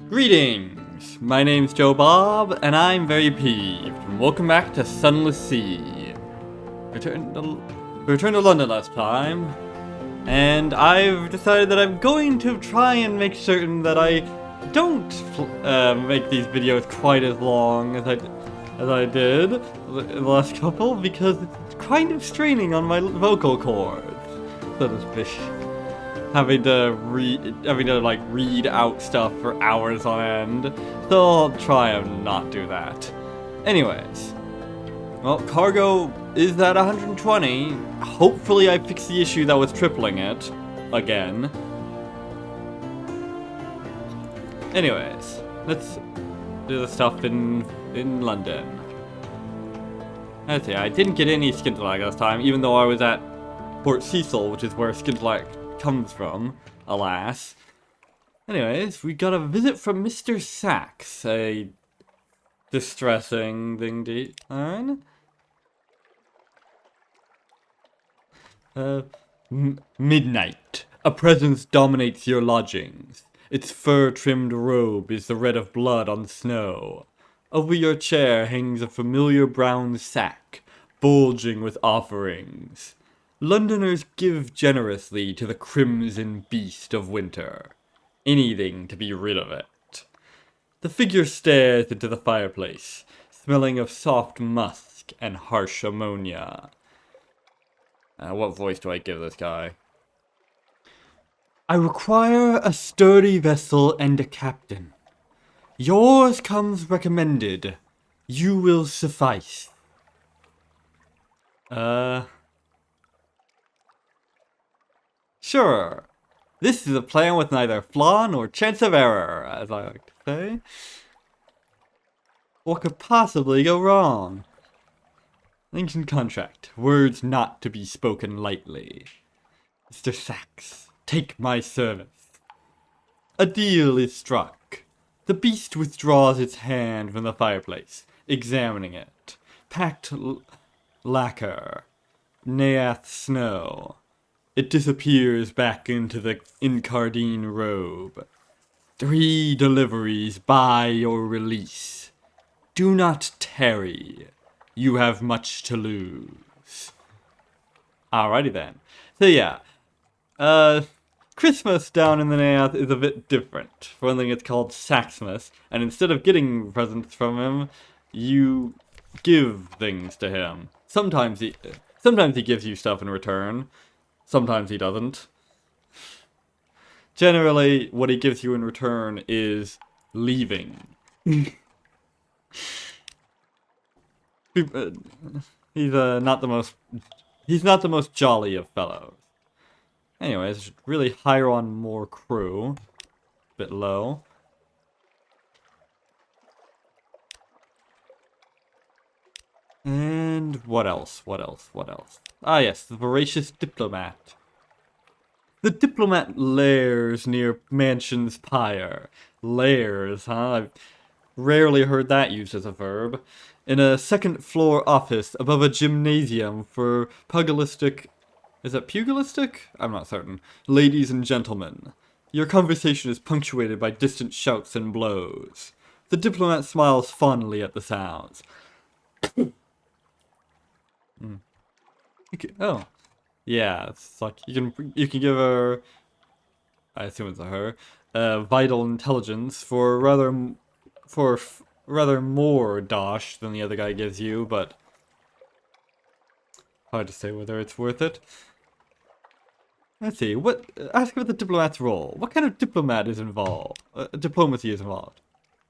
Greetings! My name's Joe Bob, and I'm very peeved. And welcome back to Sunless Sea. We returned to London last time, and I've decided that I'm going to try and make certain that I don't make these videos quite as long as I did the last couple, because it's kind of straining on my vocal cords, so to speak. Having to read out stuff for hours on end, so I'll try and not do that. Anyways, well, cargo is at 120. Hopefully I fixed the issue that was tripling it again. Anyways, let's do the stuff in London. Let's see, I didn't get any skintalite last time, even though I was at Port Cecil, which is where skintalite comes from, alas. Anyways, we got a visit from Mr. Sachs, a distressing thing to learn. Midnight. A presence dominates your lodgings. Its fur-trimmed robe is the red of blood on snow. Over your chair hangs a familiar brown sack, bulging with offerings. Londoners give generously to the crimson beast of winter. Anything to be rid of it. The figure stares into the fireplace, smelling of soft musk and harsh ammonia. What voice do I give this guy? I require a sturdy vessel and a captain. Yours comes recommended. You will suffice. Sure. This is a plan with neither flaw nor chance of error, as I like to say. What could possibly go wrong? Ancient contract. Words not to be spoken lightly. Mr. Sachs, take my service. A deal is struck. The beast withdraws its hand from the fireplace, examining it. Packed lacquer. Neath snow. It disappears back into the Incardine robe. 3 deliveries by your release. Do not tarry. You have much to lose. Alrighty then. So yeah. Christmas down in the North is a bit different. For one thing, it's called Saxmas, and instead of getting presents from him, you give things to him. Sometimes he gives you stuff in return. Sometimes he doesn't. Generally, what he gives you in return is leaving. He's not the most jolly of fellows. Anyways, should really hire on more crew. Bit low. And what else? Ah yes, the voracious diplomat. The diplomat lairs near Mansion's pyre. Lairs, huh? I've rarely heard that used as a verb. In a second-floor office above a gymnasium for pugilistic... Is it pugilistic? I'm not certain. Ladies and gentlemen. Your conversation is punctuated by distant shouts and blows. The diplomat smiles fondly at the sounds. Oh, yeah. It's like you can give her, I assume it's a her, vital intelligence for rather more dosh than the other guy gives you, but hard to say whether it's worth it. Let's see. Ask about the diplomat's role. What kind of diplomacy is involved?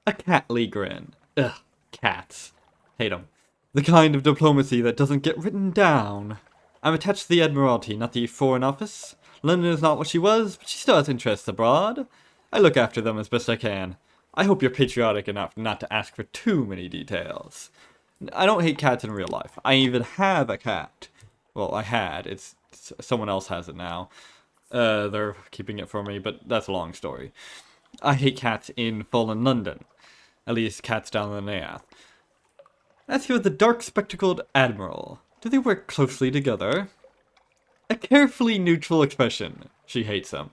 A catly grin. Ugh, cats. Hate them. The kind of diplomacy that doesn't get written down. I'm attached to the Admiralty, not the Foreign Office. London is not what she was, but she still has interests abroad. I look after them as best I can. I hope you're patriotic enough not to ask for too many details. I don't hate cats in real life. I even have a cat. Well, I had. Someone else has it now. They're keeping it for me, but that's a long story. I hate cats in fallen London. At least cats down in the North. As for the dark-spectacled Admiral, do they work closely together? A carefully neutral expression. She hates him.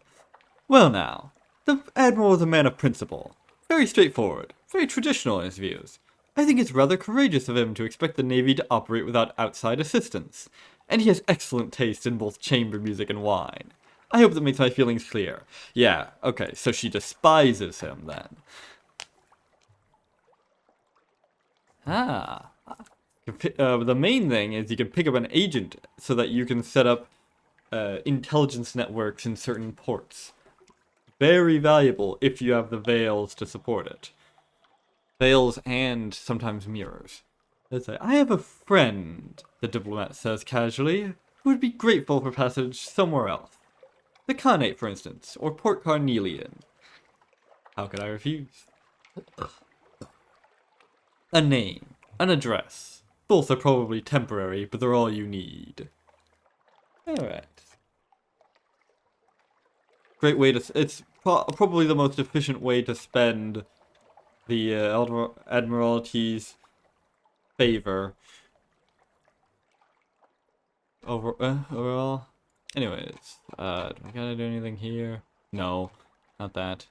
Well now, the Admiral is a man of principle. Very straightforward, very traditional in his views. I think it's rather courageous of him to expect the Navy to operate without outside assistance, and he has excellent taste in both chamber music and wine. I hope that makes my feelings clear. Yeah, okay, so she despises him then. Ah. The main thing is you can pick up an agent so that you can set up intelligence networks in certain ports. Very valuable if you have the veils to support it. Veils and sometimes mirrors. Let's say, I have a friend, the diplomat says casually, who would be grateful for passage somewhere else. The Khanate, for instance, or Port Carnelian. How could I refuse? A name, an address. Both are probably temporary, but they're all you need. Alright. Great way to... It's probably the most efficient way to spend the Admiralty's favor. Overall. Anyways, do I gotta do anything here? No, not that.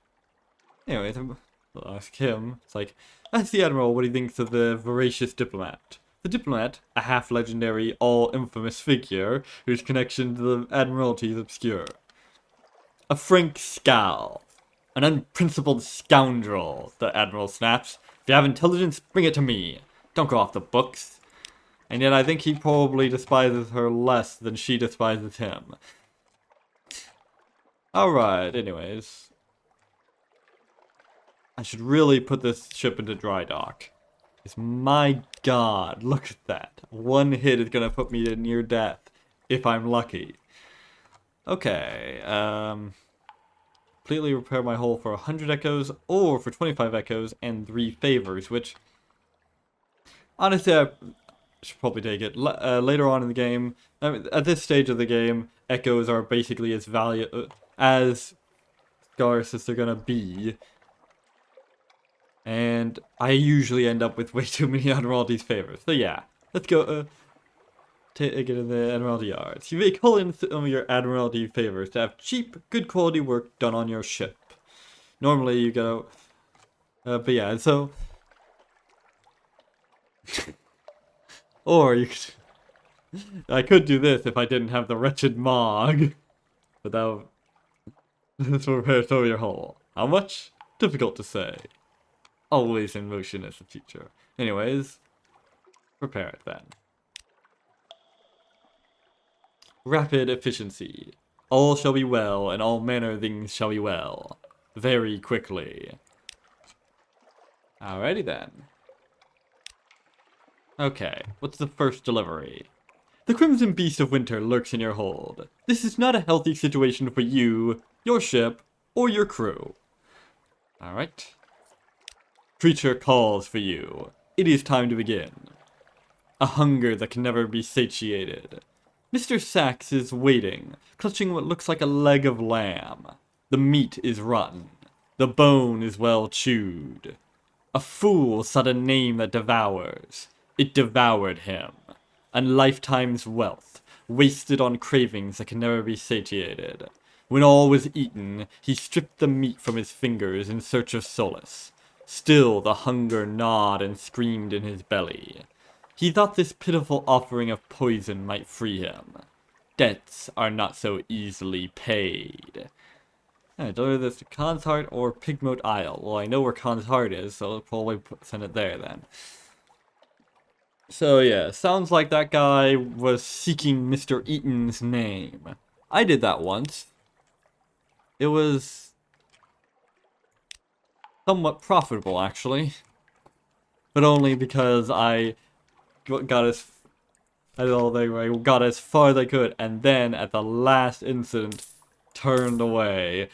Anyways, I'll ask him. It's like, ask the Admiral what he thinks of the voracious diplomat. The diplomat, a half-legendary, all-infamous figure, whose connection to the Admiralty is obscure. A frank scowl. An unprincipled scoundrel, the Admiral snaps. If you have intelligence, bring it to me. Don't go off the books. And yet I think he probably despises her less than she despises him. Alright, anyways. I should really put this ship into dry dock. Because my god, look at that. One hit is gonna put me to near death. If I'm lucky. Okay, completely repair my hull for 100 echoes, or for 25 echoes and 3 favors, which... Honestly, I should probably take it. Later on in the game, I mean, at this stage of the game, echoes are basically as as scarce as they're gonna be. And I usually end up with way too many Admiralty's favors. So yeah, let's go take it in the Admiralty yards. You may call in some of your Admiralty favors to have cheap, good quality work done on your ship. Normally you gotta... but yeah, so... Or you could... I could do this if I didn't have the wretched Mog. Without... This will repair some of your hull. How much? Difficult to say. Always in motion is the future. Anyways, prepare it then. Rapid efficiency. All shall be well, and all manner of things shall be well. Very quickly. Alrighty then. Okay, what's the first delivery? The Crimson Beast of Winter lurks in your hold. This is not a healthy situation for you, your ship, or your crew. Alright. Creature calls for you. It is time to begin. A hunger that can never be satiated. Mr. Sachs is waiting, clutching what looks like a leg of lamb. The meat is rotten. The bone is well chewed. A fool sought a name that devours. It devoured him. And lifetime's wealth, wasted on cravings that can never be satiated. When all was eaten, he stripped the meat from his fingers in search of solace. Still the hunger gnawed and screamed in his belly. He thought this pitiful offering of poison might free him. Debts are not so easily paid. Deliver this to Khan's Heart or Pigmote Isle. Well, I know where Khan's Heart is, so I'll probably send it there then. So yeah, sounds like that guy was seeking Mr. Eaton's name. I did that once. It was somewhat profitable, actually. But only because I got as far as I could, and then at the last instant turned away.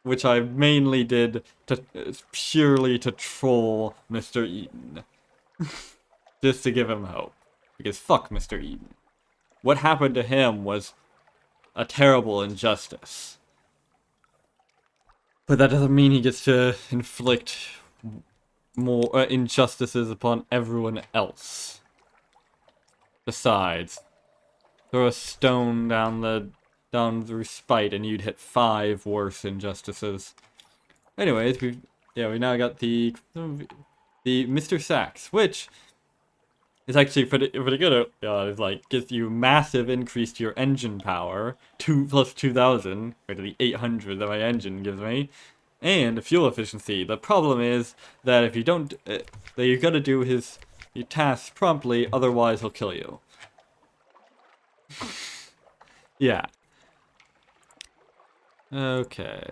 Which I mainly did purely to troll Mr. Eaton. Just to give him hope. Because fuck Mr. Eaton. What happened to him was a terrible injustice. But that doesn't mean he gets to inflict more injustices upon everyone else. Besides, throw a stone down through spite and you'd hit 5 worse injustices. Anyways, Yeah, we now got the Mr. Sax, which is actually pretty good. It's like gives you massive increase to your engine power, 2 + 2,000, or to the 800 that my engine gives me, and fuel efficiency. The problem is that if you don't, that you got to do your tasks promptly, otherwise he'll kill you. Yeah. Okay.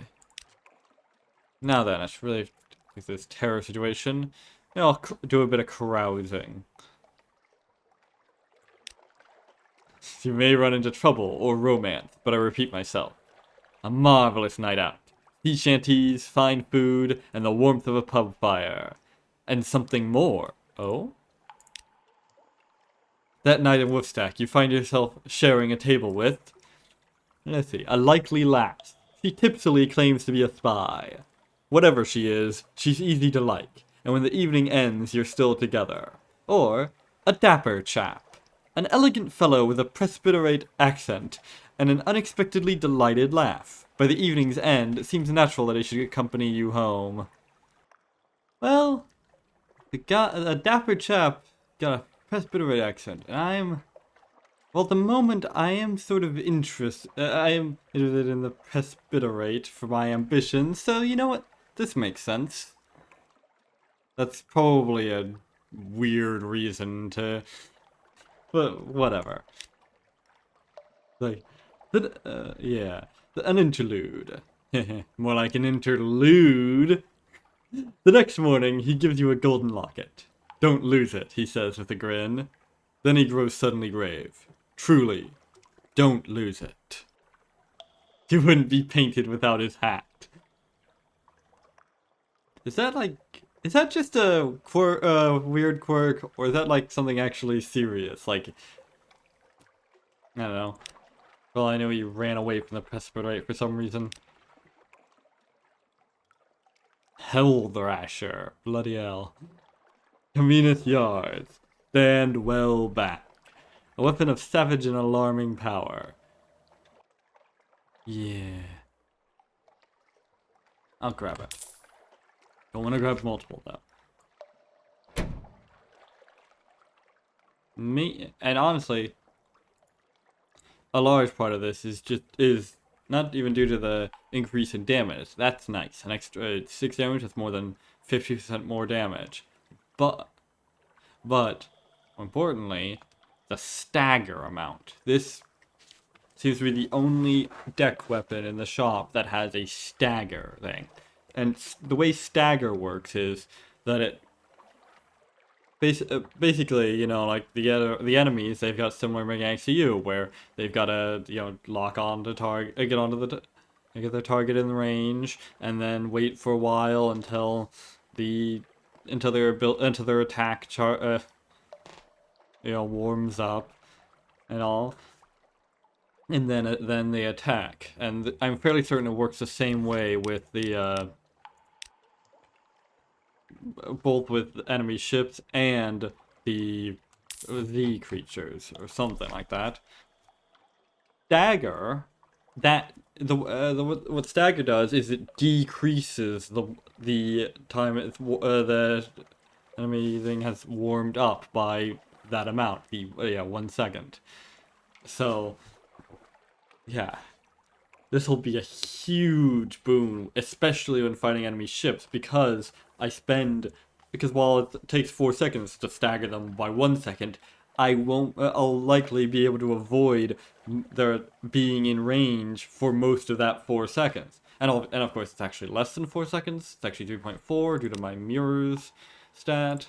Now then, I should really fix this terror situation. Yeah, I'll do a bit of carousing. You may run into trouble or romance, but I repeat myself. A marvelous night out. Sea shanties, fine food, and the warmth of a pub fire. And something more. Oh? That night in Woofstack, you find yourself sharing a table with, let's see, a likely lass. She tipsily claims to be a spy. Whatever she is, she's easy to like, and when the evening ends, you're still together. Or, a dapper chap. An elegant fellow with a presbyterate accent, and an unexpectedly delighted laugh. By the evening's end, it seems natural that he should accompany you home. Well, a dapper chap got a presbyterate accent, and well, at the moment, I am sort of I am interested in the presbyterate for my ambitions, so you know what? This makes sense. That's probably a weird reason to, but whatever. Like, yeah, an interlude. More like an interlude. The next morning, he gives you a golden locket. Don't lose it, he says with a grin. Then he grows suddenly grave. Truly, don't lose it. He wouldn't be painted without his hat. Is that just a weird quirk, or is that like something actually serious? Like, I don't know. Well, I know he ran away from the presbyterate for some reason. Hell Thrasher. Bloody hell. Communist yards. Stand well back. A weapon of savage and alarming power. Yeah. I'll grab it. Don't want to grab multiple though. And honestly, a large part of this is not even due to the increase in damage. That's nice. An extra 6 damage is more than 50% more damage. But more importantly, the stagger amount. This seems to be the only deck weapon in the shop that has a stagger thing. And the way stagger works is that it basically, you know, like the enemies, they've got similar mechanics to you, where they've got to, you know, lock on to target, get onto get their target in the range, and then wait for a while until their attack warms up and all, and then they attack. And I'm fairly certain it works the same way with the both with enemy ships and the creatures or something like that. Stagger, what stagger does is it decreases the time the enemy thing has warmed up by that amount, 1 second. So yeah, this will be a huge boon, especially when fighting enemy ships, because while it takes 4 seconds to stagger them by 1 second, I'll likely be able to avoid their being in range for most of that 4 seconds. And of course, it's actually less than 4 seconds. It's actually 3.4 due to my mirrors stat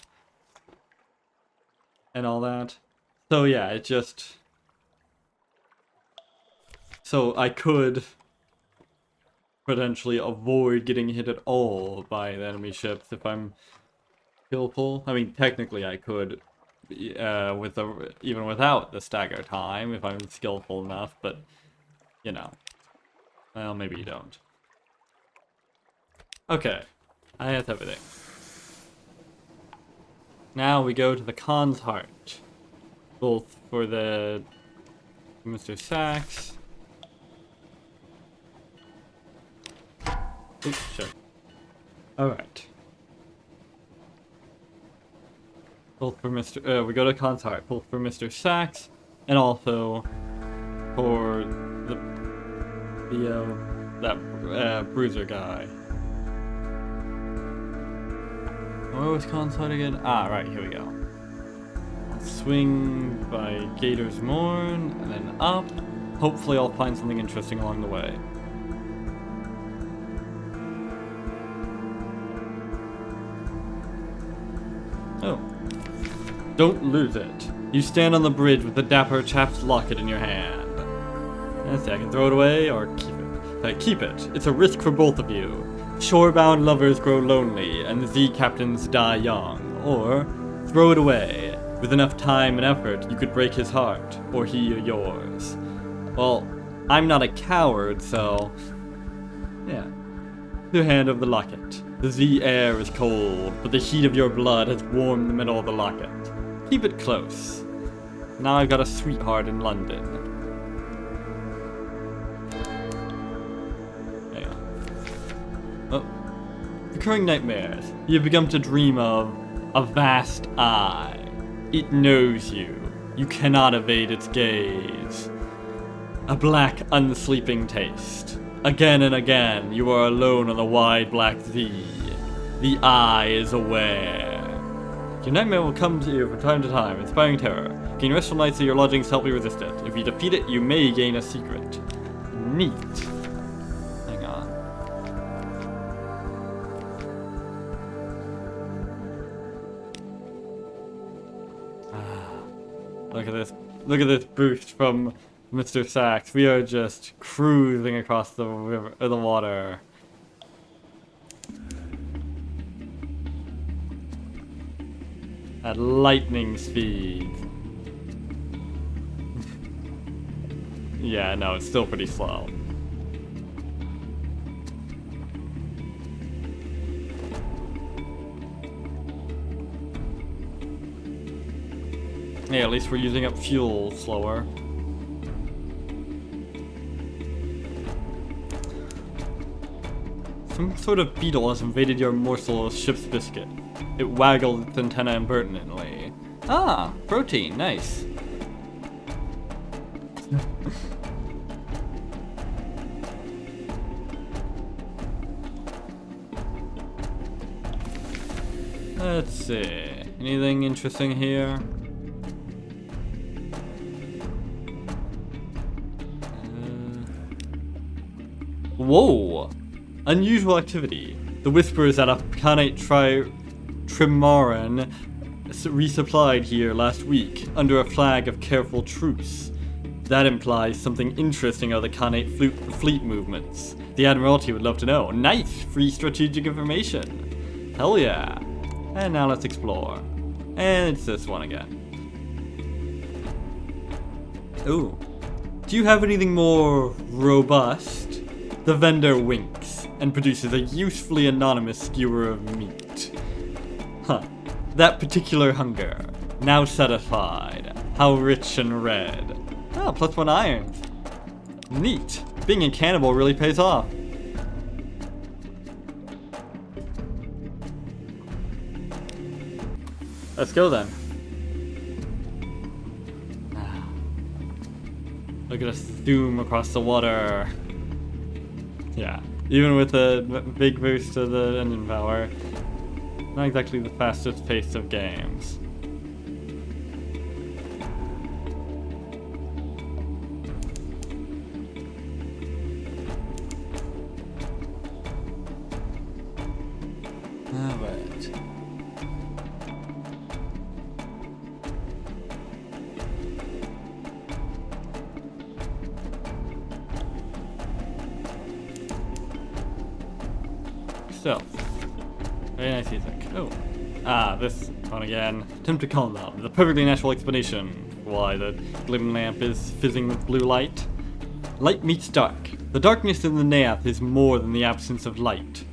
and all that. So yeah, so I could potentially avoid getting hit at all by the enemy ships if I'm skillful. I mean, technically I could, even without the stagger time, if I'm skillful enough, but, you know. Well, maybe you don't. Okay, I have everything. Now we go to the Khan's Heart. Both for the Mr. Sax. Oops, shit. Alright. Both for Mr. We go to Consart, both for Mr. Sachs, and also for that bruiser guy. Where was Consart again? Ah, right, here we go. I'll swing by Gator's Morn, and then up. Hopefully I'll find something interesting along the way. Oh. Don't lose it. You stand on the bridge with the dapper chap's locket in your hand. Let's see, I can throw it away or keep it. Keep it. It's a risk for both of you. Shorebound lovers grow lonely, and the Z captains die young. Or, throw it away. With enough time and effort, you could break his heart, or he or yours. Well, I'm not a coward, so... yeah. Your hand over the locket. The Z air is cold, but the heat of your blood has warmed the metal of the locket. Keep it close. Now I've got a sweetheart in London. There you go. Oh. Recurring nightmares. You have begun to dream of a vast eye. It knows you. You cannot evade its gaze. A black, unsleeping taste. Again and again, you are alone on the wide black sea. The eye is aware. Your nightmare will come to you from time to time, inspiring terror. Gain restful nights so your lodgings help you resist it. If you defeat it, you may gain a secret. Neat. Hang on. Look at this. Look at this boost from Mr. Sachs. We are just cruising across the river, the water. At lightning speed. Yeah, no, it's still pretty slow. Yeah, at least we're using up fuel slower. Some sort of beetle has invaded your morsel of ship's biscuit. It waggled its antenna impertinently. Ah, protein, nice. Let's see. Anything interesting here? Whoa! Unusual activity. The whispers at a Khanate Trimaran resupplied here last week under a flag of careful truce. That implies something interesting are the Khanate fleet movements. The Admiralty would love to know. Nice! Free strategic information. Hell yeah. And now let's explore. And it's this one again. Ooh. Do you have anything more robust? The vendor winks and produces a usefully anonymous skewer of meat. Huh. That particular hunger. Now satisfied. How rich and red. Oh, +1 iron. Neat. Being a cannibal really pays off. Let's go then. Look at us zoom across the water. Yeah, even with a big boost to the engine power, not exactly the fastest pace of games. Alright. So, very nice music. Oh. Ah, this one again. Attempt to calm them. The perfectly natural explanation why the glim lamp is fizzing with blue light. Light meets dark. The darkness in the Nath is more than the absence of light.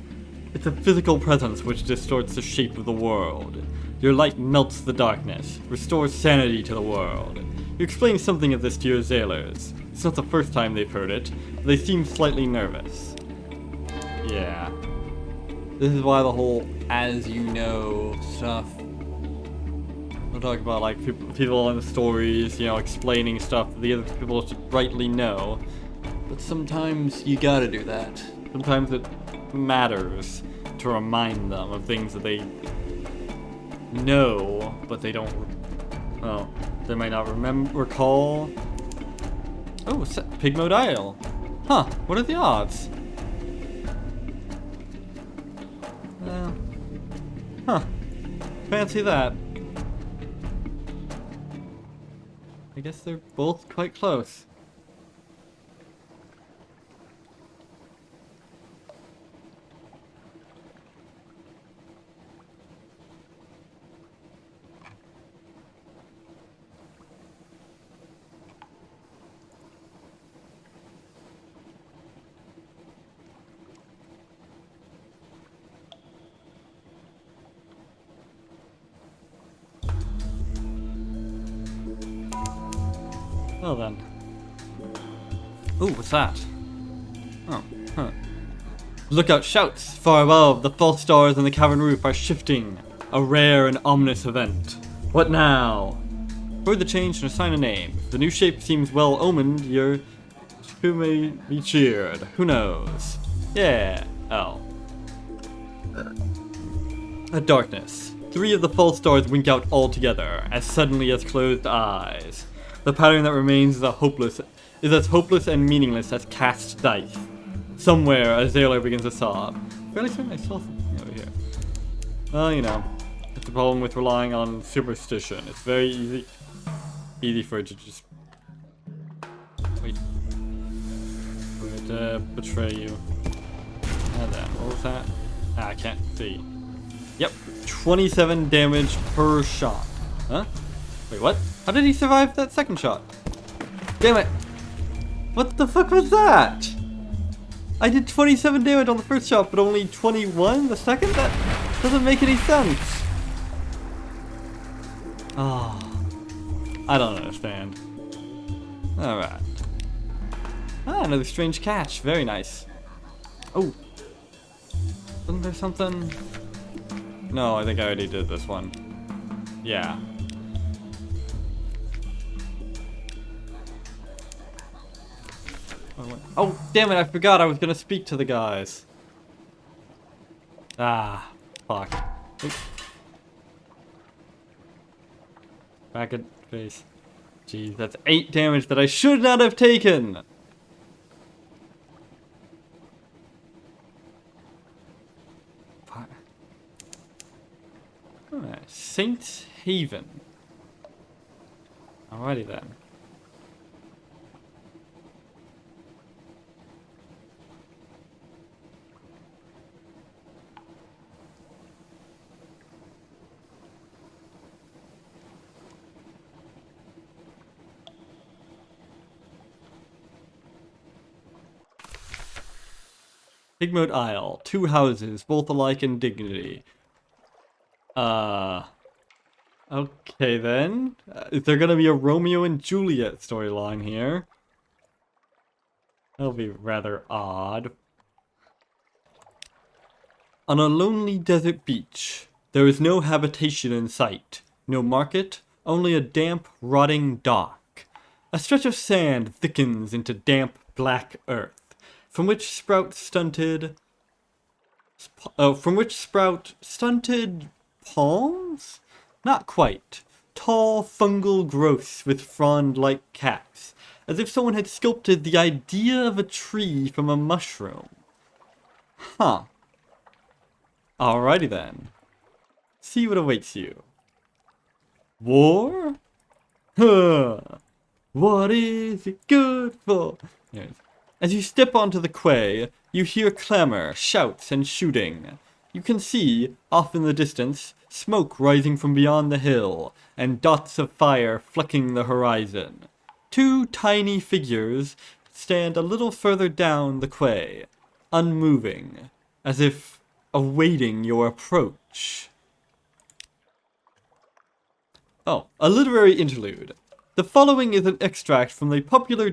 It's a physical presence which distorts the shape of the world. Your light melts the darkness, restores sanity to the world. You explain something of this to your sailors. It's not the first time they've heard it, but they seem slightly nervous. Yeah. This is why the whole as you know stuff. We'll talk about like people in the stories, you know, explaining stuff that the other people should rightly know. But sometimes you gotta do that. Sometimes it matters to remind them of things that they know, but they don't. Well, they might not recall. Oh, pig mode isle. Huh? What are the odds? Huh? Fancy that. I guess they're both quite close. Well then. Ooh, what's that? Oh, huh. Lookout shouts! Far above, the false stars on the cavern roof are shifting. A rare and ominous event. What now? Further change and assign a name. If the new shape seems well omened, who may be cheered? Who knows? Yeah. Oh. A darkness. 3 of the false stars wink out altogether, as suddenly as closed eyes. The pattern that remains is as hopeless and meaningless as cast dice. Somewhere, a sailor begins to sob. Barely saw myself over here. Well, you know, it's the problem with relying on superstition. It's very easy for it to just betray you. And then, what was that? I can't see. Yep, 27 damage per shot. Huh? Wait, what? How did he survive that second shot? Damn it! What the fuck was that? I did 27 damage on the first shot, but only 21 the second? That doesn't make any sense. Oh, I don't understand. Alright. Ah, another strange catch. Very nice. Oh. Wasn't there something? No, I think I already did this one. Yeah. Oh, damn it, I forgot I was gonna speak to the guys. Ah, fuck. Oops. Back at face. Jeez, that's 8 damage that I should not have taken! Alright, Saint Haven. Alrighty then. Pigmode Isle. 2 houses, both alike in dignity. Okay then. Is there gonna be a Romeo and Juliet storyline here? That'll be rather odd. On a lonely desert beach, there is no habitation in sight. No market, only a damp, rotting dock. A stretch of sand thickens into damp, black earth, from which sprout stunted palms? Not quite. Tall fungal growths with frond-like caps, as if someone had sculpted the idea of a tree from a mushroom. Huh. Alrighty then. See what awaits you. War? Huh. What is it good for? Anyways. As you step onto the quay, you hear clamor, shouts, and shooting. You can see, off in the distance, smoke rising from beyond the hill, and dots of fire flecking the horizon. 2 tiny figures stand a little further down the quay, unmoving, as if awaiting your approach. Oh, a literary interlude. The following is an extract from the popular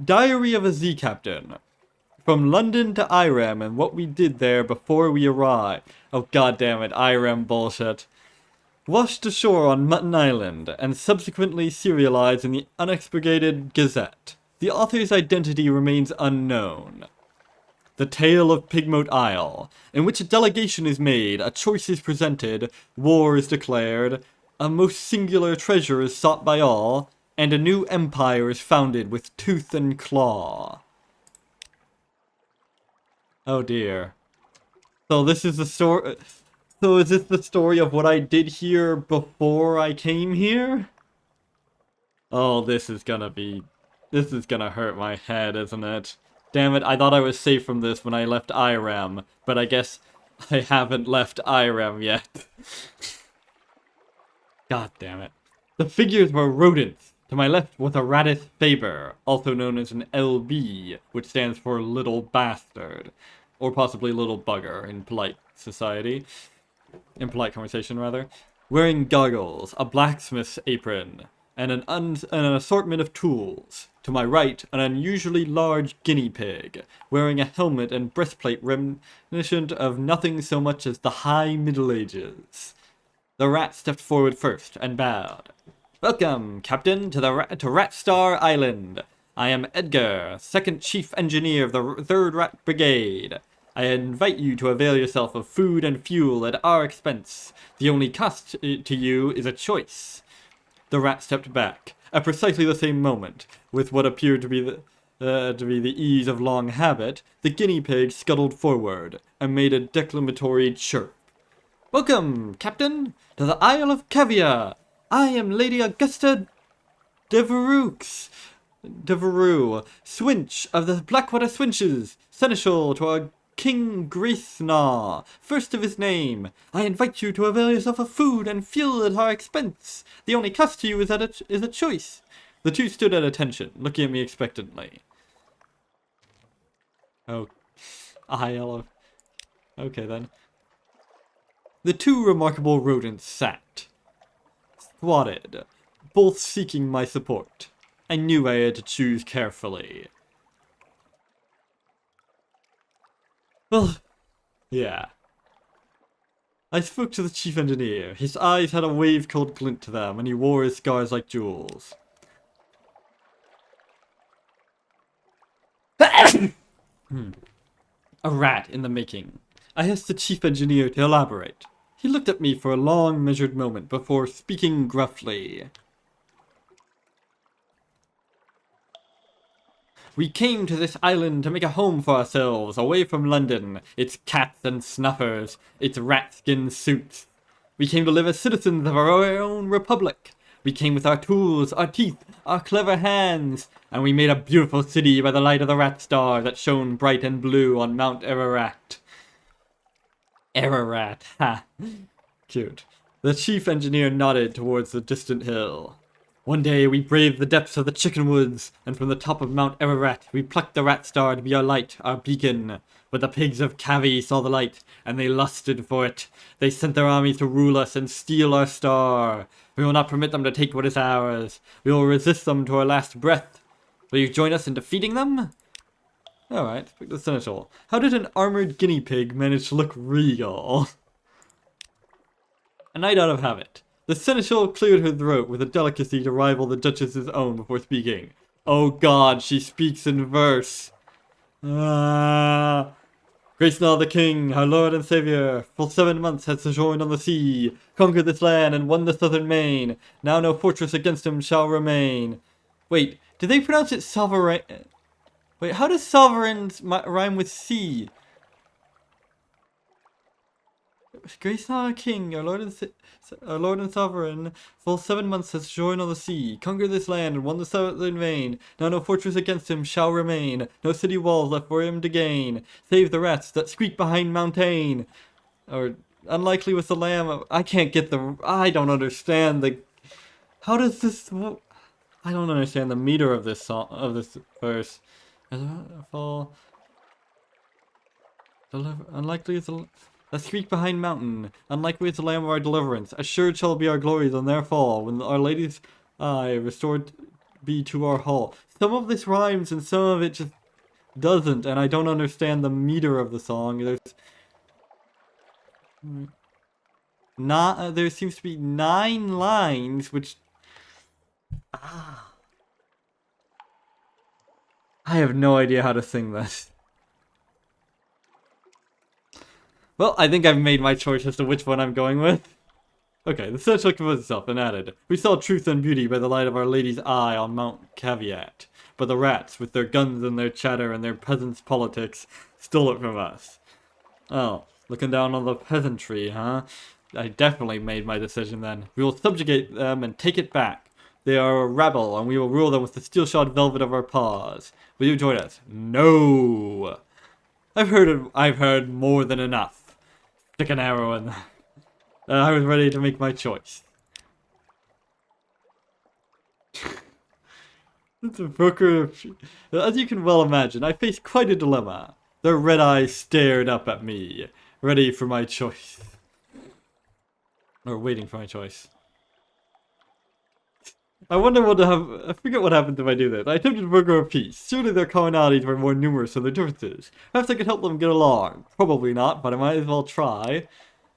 Diary of a Z Captain. From London to Irem and what we did there before we arrived. Oh god damn it, Irem bullshit. Washed ashore on Mutton Island and subsequently serialized in the Unexpurgated Gazette. The author's identity remains unknown. The Tale of Pigmote Isle, in which a delegation is made, a choice is presented, war is declared, a most singular treasure is sought by all, and a new empire is founded with tooth and claw. Oh dear. So this is the story. So is this the story of what I did here before I came here? Oh, this is gonna hurt my head, isn't it? Damn it, I thought I was safe from this when I left Irem, but I guess I haven't left Irem yet. God damn it. The figures were rodents. To my left was a Failbetter, also known as an LB, which stands for Little Bastard. Or possibly Little Bugger in polite society. In polite conversation, rather. Wearing goggles, a blacksmith's apron, and an assortment of tools. To my right, an unusually large guinea pig, wearing a helmet and breastplate reminiscent of nothing so much as the High Middle Ages. The rat stepped forward first and bowed. Welcome, Captain, to Ratstar Island. I am Edgar, second chief engineer of the 3rd Rat Brigade. I invite you to avail yourself of food and fuel at our expense. The only cost to you is a choice. The rat stepped back, at precisely the same moment. With what appeared to be the ease of long habit, the guinea pig scuttled forward and made a declamatory chirp. Welcome, Captain, to the Isle of Caviar. I am Lady Augusta Devereux, Swinch of the Blackwater Swinches, seneschal to our King Gracenaw, first of his name. I invite you to avail yourself of food and fuel at our expense. The only cost to you is a choice. The two stood at attention, looking at me expectantly. Oh, Isle of... Okay then. The two remarkable rodents sat, squatted, both seeking my support. I knew I had to choose carefully. Well, yeah. I spoke to the chief engineer. His eyes had a wave-cold glint to them, and he wore his scars like jewels. A rat in the making. I asked the chief engineer to elaborate. He looked at me for a long, measured moment before speaking gruffly. We came to this island to make a home for ourselves, away from London, its cats and snuffers, its rat-skin suits. We came to live as citizens of our own republic. We came with our tools, our teeth, our clever hands, and we made a beautiful city by the light of the rat star that shone bright and blue on Mount Ararat. Ararat, ha. Cute. The chief engineer nodded towards the distant hill. One day we braved the depths of the chicken woods, and from the top of Mount Ararat we plucked the rat star to be our light, our beacon. But the pigs of Cavi saw the light, and they lusted for it. They sent their armies to rule us and steal our star. We will not permit them to take what is ours. We will resist them to our last breath. Will you join us in defeating them? Alright, speak to the seneschal. How did an armored guinea pig manage to look regal? A night out of habit. The seneschal cleared her throat with a delicacy to rival the Duchess's own before speaking. Oh god, she speaks in verse. Gracenaw the king, our lord and savior, full 7 months has sojourned on the sea, conquered this land and won the southern main. Now no fortress against him shall remain. Wait, did they pronounce it sovereign? Wait, how does sovereign rhyme with sea? Gracenaw king, our lord and sovereign, full 7 months has sojourned on the sea, conquered this land and won the southern main. Now no fortress against him shall remain, no city walls left for him to gain. Save the rats that squeak behind mountain. Or unlikely with the lamb. I can't get the. I don't understand the. How does this? I don't understand the meter of this song, of this verse. Fall. Unlikely is the. A squeak behind mountain, unlikely is the lamb of our deliverance. Assured shall be our glories on their fall, when our lady's eye restored be to our hall. Some of this rhymes and some of it just doesn't, and I don't understand the meter of the song. There seems to be 9 lines, which I have no idea how to sing this. Well, I think I've made my choice as to which one I'm going with. Okay, the search composes itself and added, "We saw truth and beauty by the light of Our Lady's eye on Mount Caveat, but the rats, with their guns and their chatter and their peasants' politics, stole it from us." Oh, looking down on the peasantry, huh? I definitely made my decision then. We will subjugate them and take it back. They are a rebel, and we will rule them with the steel-shod velvet of our paws. Will you join us? No! I've heard more than enough. Stick an arrow in. I was ready to make my choice. As you can well imagine, I faced quite a dilemma. Their red eyes stared up at me, ready for my choice. Or waiting for my choice. I forget what happens if I do this. I attempted to broker a peace. Surely their commonalities were more numerous than their differences. Perhaps I could help them get along. Probably not, but I might as well try.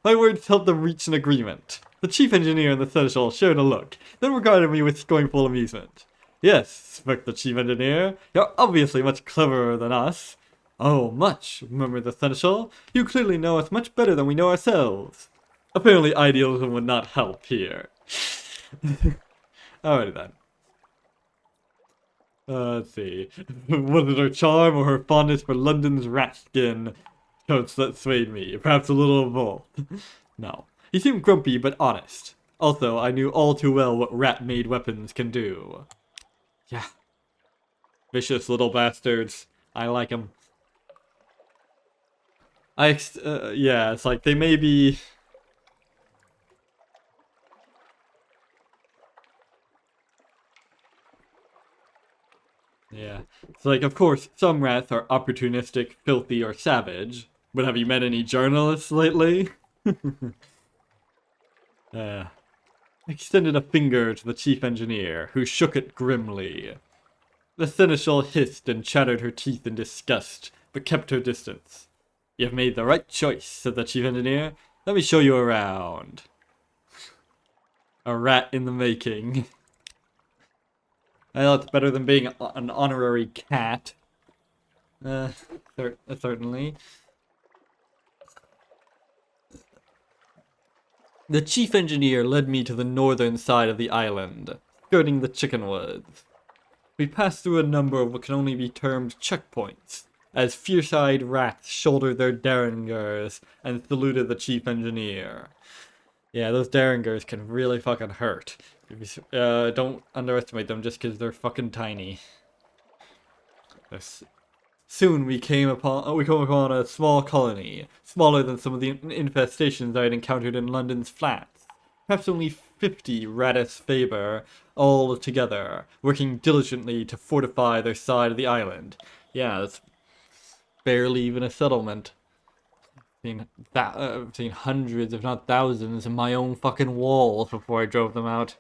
My words helped them reach an agreement. The chief engineer and the seneschal shared a look, then regarded me with scornful amusement. "Yes," spoke the chief engineer, "you're obviously much cleverer than us." "Oh, much," murmured the seneschal. "You clearly know us much better than we know ourselves." Apparently idealism would not help here. Alrighty then. Let's see. Was it her charm or her fondness for London's rat skin coats that swayed me? Perhaps a little of both. No. He seemed grumpy but honest. Also, I knew all too well what rat-made weapons can do. Yeah. Vicious little bastards. I like them. Yeah, it's like they may be... Yeah. It's like, of course, some rats are opportunistic, filthy, or savage. But have you met any journalists lately? Extended a finger to the chief engineer, who shook it grimly. The seneschal hissed and chattered her teeth in disgust, but kept her distance. "You've made the right choice," said the chief engineer. "Let me show you around." A rat in the making. I know it's better than being an honorary cat. Certainly. The chief engineer led me to the northern side of the island, skirting the chicken woods. We passed through a number of what can only be termed checkpoints, as fierce-eyed rats shouldered their derringers and saluted the chief engineer. Yeah, those derringers can really fucking hurt. Don't underestimate them just because they're fucking tiny. Soon we come upon a small colony, smaller than some of the infestations I had encountered in London's flats. Perhaps only 50 Radis Faber all together, working diligently to fortify their side of the island. Yeah, that's barely even a settlement. I've seen hundreds, if not thousands, of my own fucking walls before I drove them out.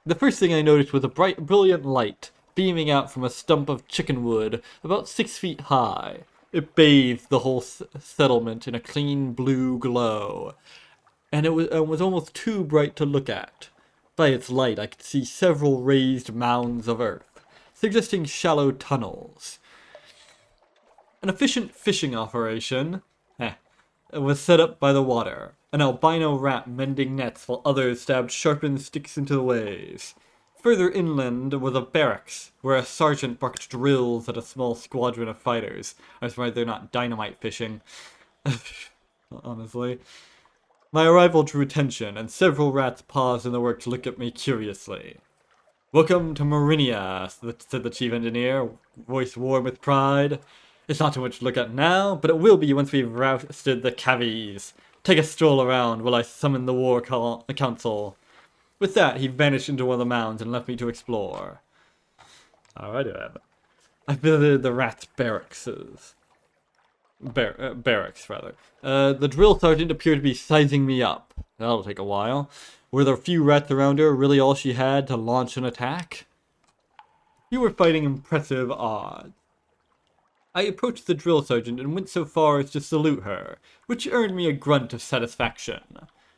The first thing I noticed was a bright, brilliant light beaming out from a stump of chicken wood about 6 feet high. It bathed the whole settlement in a clean blue glow, and it was almost too bright to look at. By its light, I could see several raised mounds of earth, suggesting shallow tunnels. An efficient fishing operation was set up by the water, an albino rat mending nets while others stabbed sharpened sticks into the waves. Further inland was a barracks, where a sergeant barked drills at a small squadron of fighters. I was surprised they're not dynamite fishing. Honestly. My arrival drew attention, and several rats paused in their work to look at me curiously. "Welcome to Marinia," said the chief engineer, voice warm with pride. "It's not too much to look at now, but it will be once we've rousted the cavies. Take a stroll around while I summon the war council." With that, he vanished into one of the mounds and left me to explore. Alright, I visited the rats' barracks. Barracks, rather. The drill sergeant appeared to be sizing me up. That'll take a while. Were there few rats around her really all she had to launch an attack? You were fighting impressive odds. I approached the drill sergeant and went so far as to salute her, which earned me a grunt of satisfaction.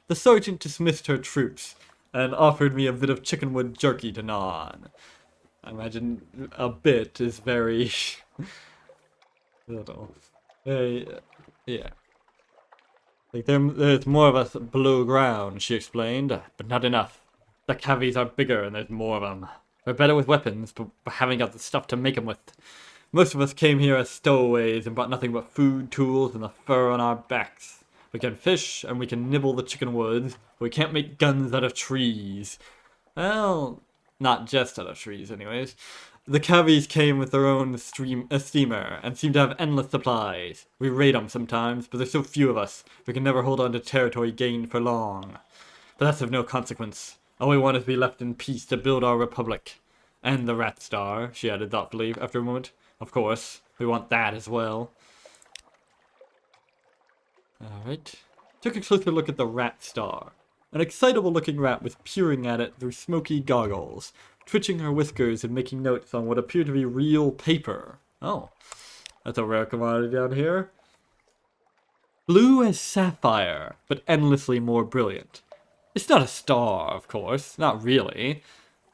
The sergeant dismissed her troops and offered me a bit of chickenwood jerky to gnaw on. I imagine a bit is very little. Yeah. Like there's more of us below ground, she explained, but not enough. The cavies are bigger and there's more of them. We're better with weapons, but we haven't got the stuff to make them with. Most of us came here as stowaways and brought nothing but food, tools, and the fur on our backs. We can fish and we can nibble the chicken woods, but we can't make guns out of trees. Well, not just out of trees, anyways. The cavies came with their own steamer and seem to have endless supplies. We raid them sometimes, but there's so few of us, we can never hold on to territory gained for long. But that's of no consequence. All we want is to be left in peace to build our republic. And the Rat Star, she added thoughtfully after a moment. Of course, we want that as well. Alright. Took a closer look at the Rat Star. An excitable-looking rat was peering at it through smoky goggles, twitching her whiskers and making notes on what appeared to be real paper. Oh, that's a rare commodity down here. Blue as sapphire, but endlessly more brilliant. It's not a star, of course. Not really.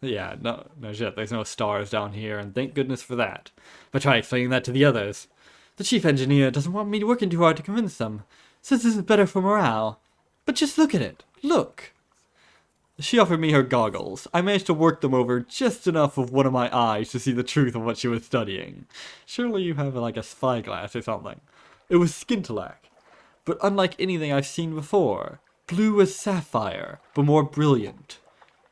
Yeah, no shit, there's no stars down here, and thank goodness for that. But try explaining that to the others. The chief engineer doesn't want me working too hard to convince them. Says this is better for morale. But just look at it. Look. She offered me her goggles. I managed to work them over just enough of one of my eyes to see the truth of what she was studying. Surely you have like a spyglass or something. It was scintillac, but unlike anything I've seen before. Blue as sapphire, but more brilliant.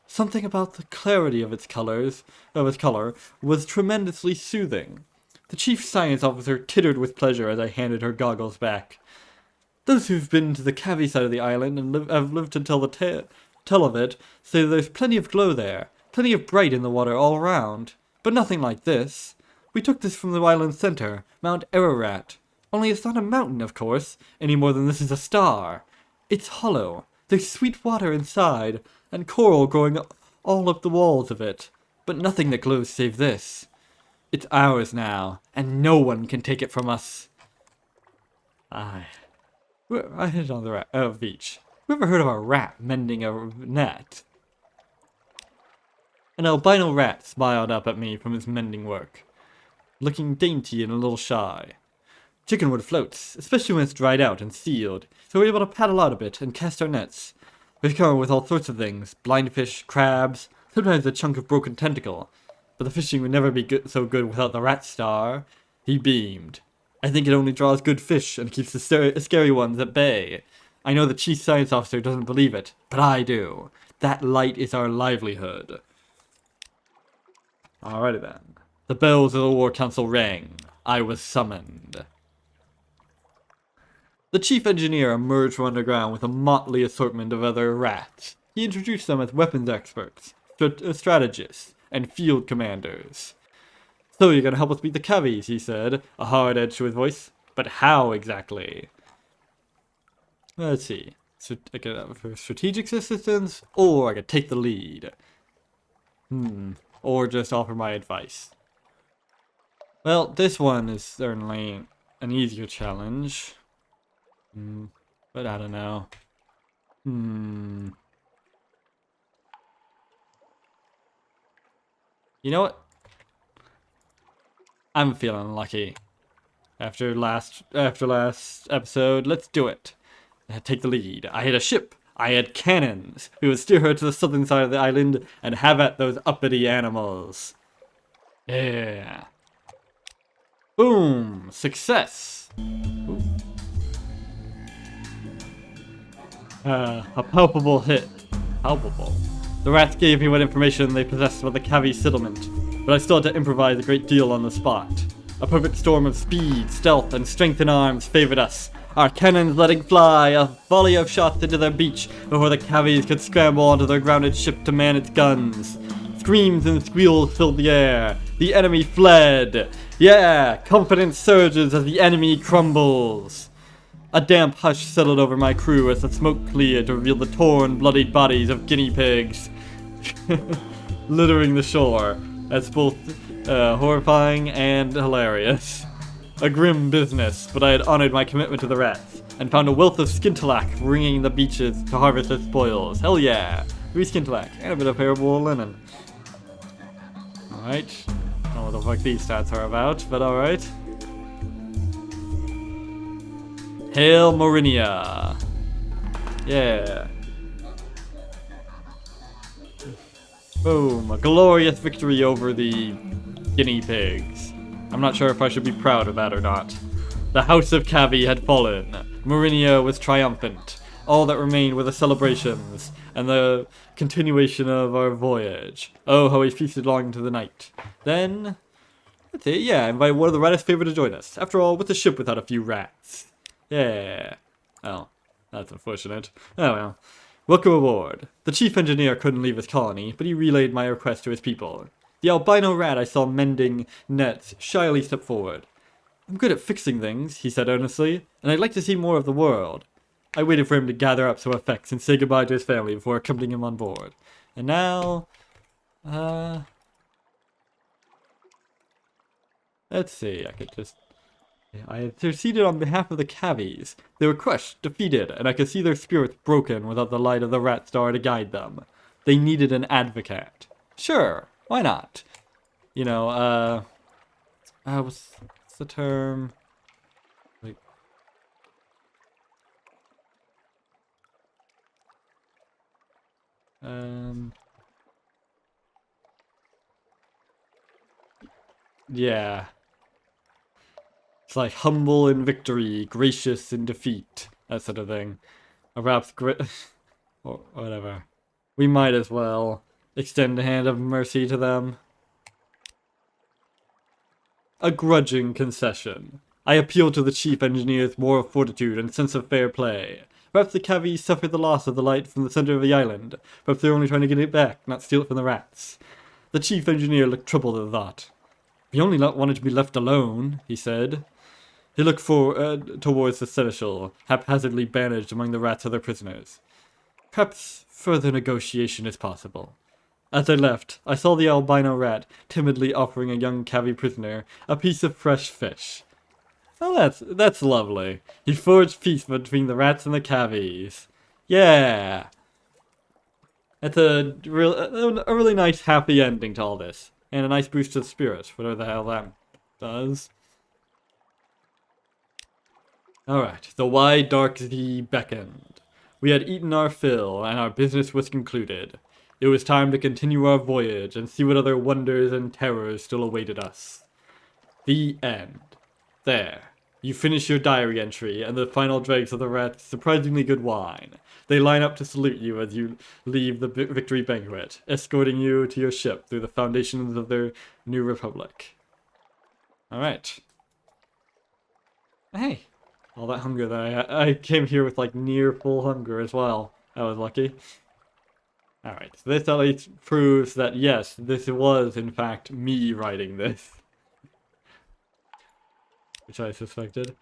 Something about the clarity of its color was tremendously soothing. The chief science officer tittered with pleasure as I handed her goggles back. Those who've been to the Cavi side of the island and have lived to tell of it say there's plenty of glow there, plenty of bright in the water all around, but nothing like this. We took this from the island's center, Mount Ararat. Only it's not a mountain, of course, any more than this is a star. It's hollow. There's sweet water inside, and coral growing all up the walls of it, but nothing that glows save this. It's ours now, and no one can take it from us. I hit on the beach. You ever heard of a rat mending a net? An albino rat smiled up at me from his mending work, looking dainty and a little shy. Chickenwood floats, especially when it's dried out and sealed, so we're able to paddle out a bit and cast our nets. We've come up with all sorts of things, blind fish, crabs, sometimes a chunk of broken tentacle. But the fishing would never be so good without the Rat Star. He beamed. I think it only draws good fish and keeps the scary ones at bay. I know the chief science officer doesn't believe it, but I do. That light is our livelihood. Alrighty then. The bells of the War Council rang. I was summoned. The chief engineer emerged from underground with a motley assortment of other rats. He introduced them as weapons experts, strategists, and field commanders. So you're gonna help us beat the cavies, he said, a hard edge to his voice. But how exactly? Let's see. I could for strategic assistance, or I could take the lead. Or just offer my advice. Well, this one is certainly an easier challenge. But I don't know. You know what? I'm feeling lucky. After last episode, let's do it. Take the lead. I had a ship. I had cannons. We would steer her to the southern side of the island and have at those uppity animals. Yeah. Boom! Success! Ooh. A palpable hit. Palpable. The rats gave me what information they possessed about the Cavi settlement, but I still had to improvise a great deal on the spot. A perfect storm of speed, stealth, and strength in arms favored us, our cannons letting fly a volley of shots into their beach before the Cavies could scramble onto their grounded ship to man its guns. Screams and squeals filled the air. The enemy fled. Yeah, confidence surges as the enemy crumbles. A damp hush settled over my crew as the smoke cleared to reveal the torn, bloodied bodies of guinea pigs littering the shore. That's both horrifying and hilarious. A grim business, but I had honored my commitment to the rats, and found a wealth of skintalak ringing the beaches to harvest their spoils. Hell yeah! 3 skintalak, and a bit of hairable linen. Alright. Don't know what the fuck these stats are about, but alright. Hail Morinia! Yeah. Boom, a glorious victory over the guinea pigs. I'm not sure if I should be proud of that or not. The House of Cavi had fallen. Morinia was triumphant. All that remained were the celebrations and the continuation of our voyage. Oh, how we feasted long into the night. Then, let's see, yeah, invite one of the rattest favor to join us. After all, what's a ship without a few rats? Yeah. Oh, that's unfortunate. Oh well. Welcome aboard. The chief engineer couldn't leave his colony, but he relayed my request to his people. The albino rat I saw mending nets shyly stepped forward. I'm good at fixing things, he said earnestly, and I'd like to see more of the world. I waited for him to gather up some effects and say goodbye to his family before accompanying him on board. And now... let's see, I could just... I interceded on behalf of the Cavies. They were crushed, defeated, and I could see their spirits broken without the light of the rat star to guide them. They needed an advocate. Sure, why not? You know, what's the term? Like... yeah. It's like humble in victory, gracious in defeat, that sort of thing. Or perhaps or whatever. We might as well extend a hand of mercy to them. A grudging concession. I appeal to the chief engineer's moral fortitude and sense of fair play. Perhaps the Cavies suffered the loss of the light from the center of the island. Perhaps they're only trying to get it back, not steal it from the rats. The chief engineer looked troubled at the thought. We only wanted to be left alone, he said. He looked towards the seneschal, haphazardly bandaged among the rats of their prisoners. Perhaps further negotiation is possible. As I left, I saw the albino rat timidly offering a young Cavi prisoner a piece of fresh fish. Oh, that's lovely. He forged peace between the rats and the Cavies. Yeah. That's a really nice happy ending to all this. And a nice boost to the spirits, whatever the hell that does. Alright, the wide dark sea beckoned. We had eaten our fill, and our business was concluded. It was time to continue our voyage and see what other wonders and terrors still awaited us. The end. There. You finish your diary entry, and the final dregs of the rat's surprisingly good wine. They line up to salute you as you leave the victory banquet, escorting you to your ship through the foundations of their new republic. Alright. Hey. All that hunger that I came here with like near full hunger as well. I was lucky. Alright, so this at least proves that yes, this was in fact me writing this. Which I suspected.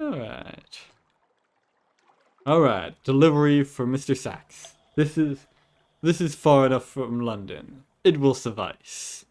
Alright. Alright, delivery for Mr. Sachs. This is far enough from London. It will suffice.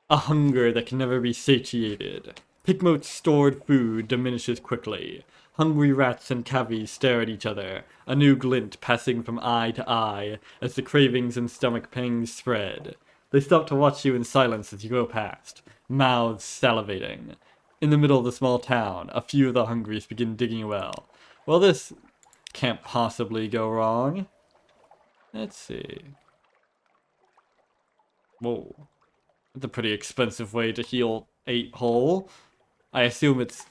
A hunger that can never be satiated. Pigmoat's stored food diminishes quickly. Hungry rats and Cavies stare at each other, a new glint passing from eye to eye as the cravings and stomach pangs spread. They stop to watch you in silence as you go past, mouths salivating. In the middle of the small town, a few of the hungries begin digging a well. Well, this can't possibly go wrong. Let's see. Whoa. That's a pretty expensive way to heal 8 whole. I assume it's...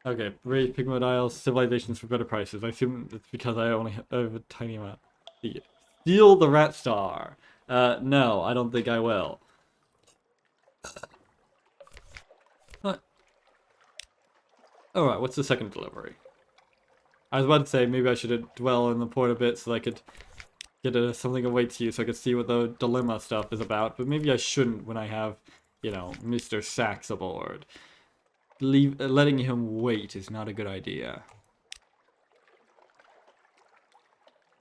Okay, raise Pigment Isles, civilizations for better prices. I assume it's because I only have a tiny amount. Steal the rat star. No, I don't think I will. What? Alright, what's the second delivery? I was about to say maybe I should dwell in the port a bit so I could get something awaits you so I could see what the dilemma stuff is about, but maybe I shouldn't when I have, you know, Mr. Sachs aboard. Letting him wait is not a good idea.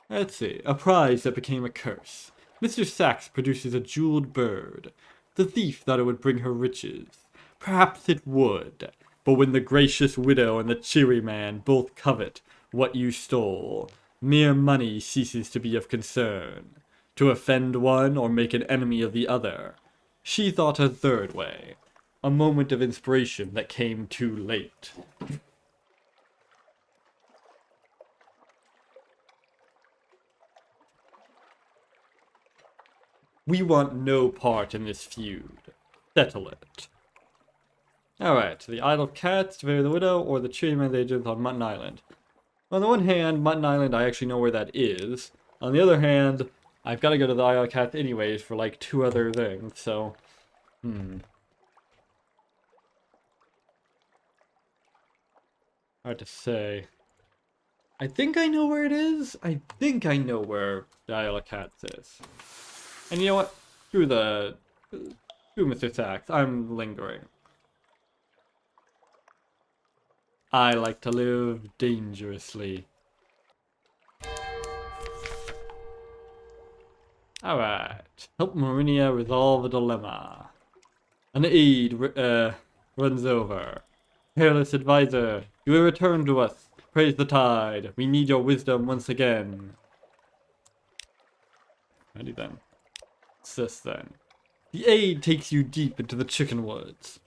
Let's see. A prize that became a curse. Mr. Sachs produces a jeweled bird. The thief thought it would bring her riches. Perhaps it would. But when the gracious widow and the cheery man both covet what you stole, mere money ceases to be of concern. To offend one or make an enemy of the other. She thought a third way. A moment of inspiration that came too late. We want no part in this feud. Settle it. Alright, the idle cats, to bury the widow, or the cheery man's agents on Mutton Island. On the one hand, Mutton Island, I actually know where that is. On the other hand, I've got to go to the idle cats anyways for like 2 other things, so... Hard to say. I think I know where it is. I think I know where the Isle of Cats is. And you know what? Screw Mr. Sachs. I'm lingering. I like to live dangerously. Alright. Help Marinia resolve a dilemma. An aide runs over. Hairless advisor, you will return to us. Praise the tide. We need your wisdom once again. Ready then. What's this then? The aide takes you deep into the chicken woods.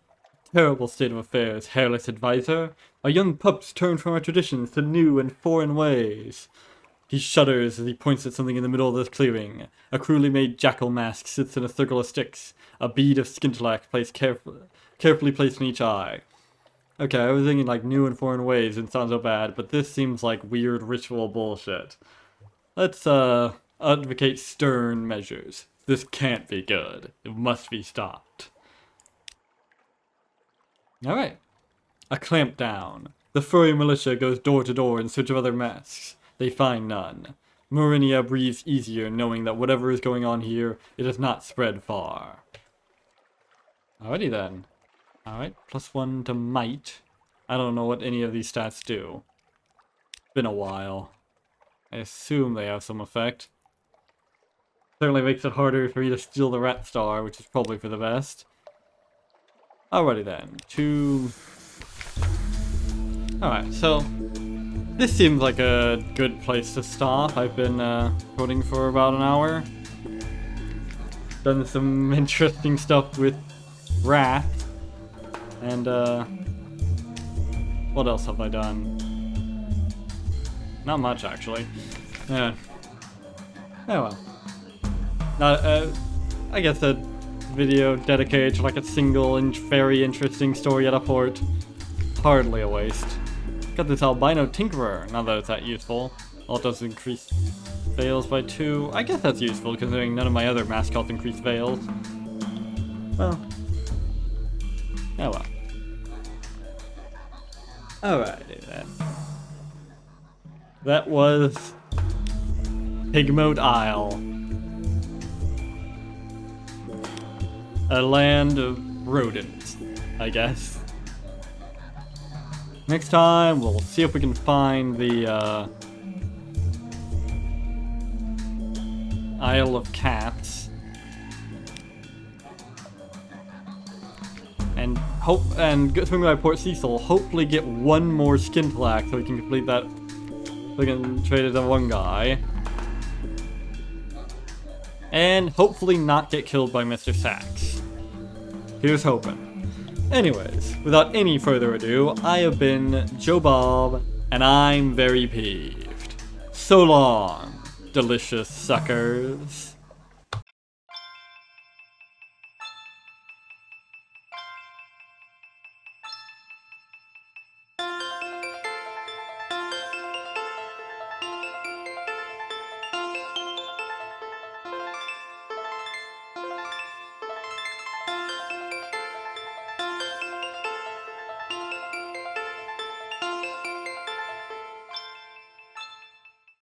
Terrible state of affairs, hairless advisor. Our young pups turn from our traditions to new and foreign ways. He shudders as he points at something in the middle of this clearing. A cruelly made jackal mask sits in a circle of sticks. A bead of skintilax placed carefully placed in each eye. Okay, I was thinking like new and foreign ways didn't sound so bad, but this seems like weird ritual bullshit. Let's advocate stern measures. This can't be good. It must be stopped. Alright. A clampdown. The furry militia goes door to door in search of other masks. They find none. Marinia breathes easier knowing that whatever is going on here, it has not spread far. Alrighty then. Alright, +1 to might. I don't know what any of these stats do. It's been a while. I assume they have some effect. Certainly makes it harder for me to steal the rat star, which is probably for the best. Alrighty then. Alright, so this seems like a good place to stop. I've been coding for about an hour. Done some interesting stuff with rats. And, what else have I done? Not much, actually. Yeah. Oh well. Not, I guess a video dedicated to like a single and very interesting story at a port. Hardly a waste. Got this albino tinkerer, not that it's that useful. All it does is increase fails by 2. I guess that's useful considering none of my other mascots increase fails. Well. Oh well. Alrighty then. That was Pigmoat Isle. A land of rodents, I guess. Next time, we'll see if we can find the Isle of Cats. And swing by Port Cecil, hopefully get one more skintilax so we can complete that. We can trade it to one guy. And hopefully not get killed by Mr. Sachs. Here's hoping. Anyways, without any further ado, I have been Joe Bob, and I'm very peeved. So long, delicious suckers.